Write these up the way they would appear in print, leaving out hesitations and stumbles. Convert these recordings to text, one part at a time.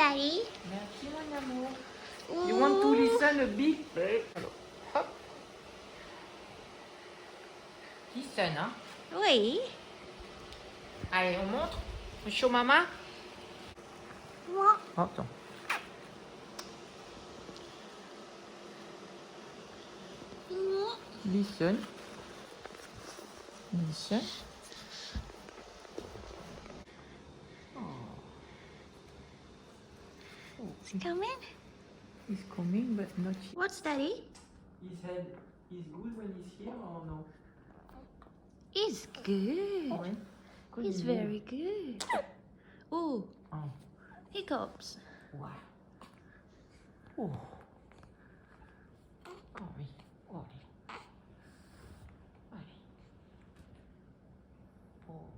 Daddy. Merci, mon amour. Ooh. You want to listen a bit? Alors, hop. Listen, hein. Oui. Allez, on montre. On show mama. Moi. Attends. Listen. Listen. It's coming. He's coming, but not yet. What's Daddy? His head is good when he's here or no? He's good. Ouais. He's very good. Ooh, Oh. hiccups. Wow. Oh. Oh oui. Oh, allez. Allez. Oh.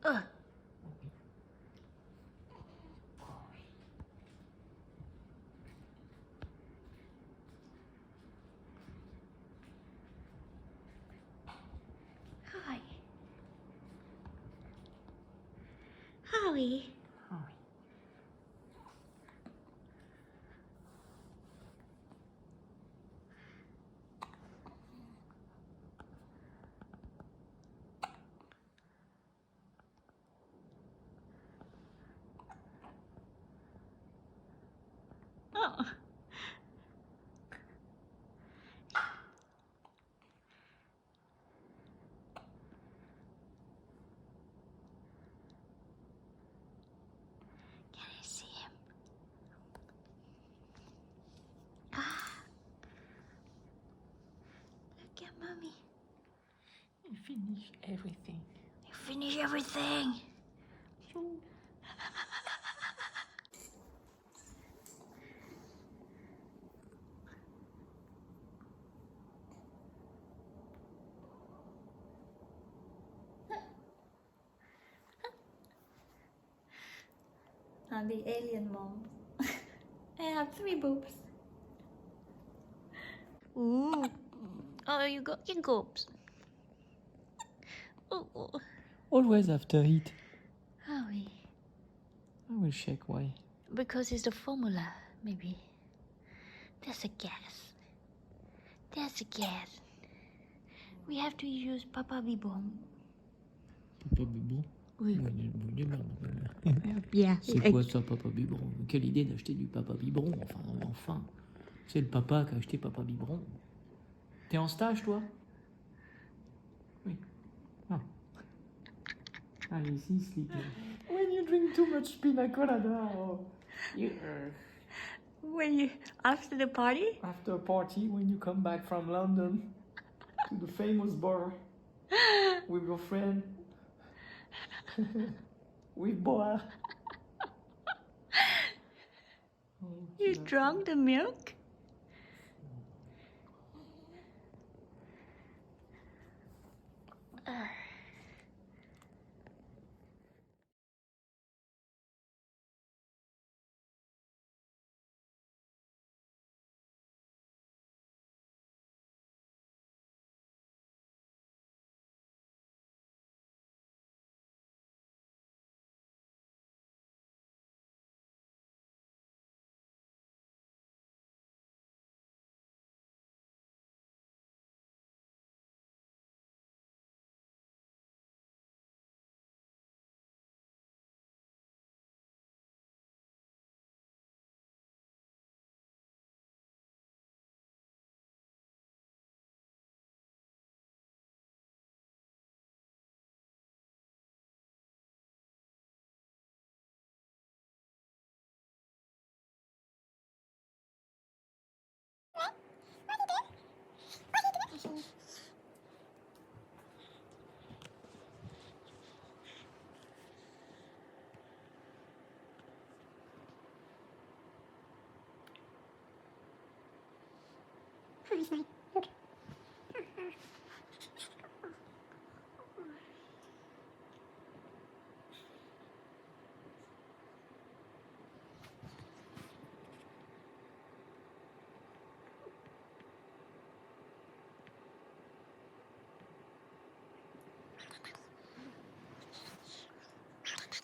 Ugh. Oui. Oh oui. Hi. Howie. Oh oui. Oh. Can I see him? Ah. Look at mommy. You finish everything. You finish everything. I'm the alien mom. I have 3 boobs. Ooh. Oh, you got hiccups. Oh. Always after eat. Howie. I will check why. Because it's the formula, maybe. There's a gas. There's a gas. We have to use Papa Biberon. Papa biberon. Oui. Bien. C'est quoi ça, papa biberon? Quelle idée d'acheter du papa biberon? Enfin. C'est le papa qui a acheté papa biberon. T'es en stage, toi? Oui. Ah. Allez, ici, sleeping. When you drink too much pina colada, When you after the party? after a party, when you come back from London to the famous bar with your friend, with Boa. You drank the milk? Who's my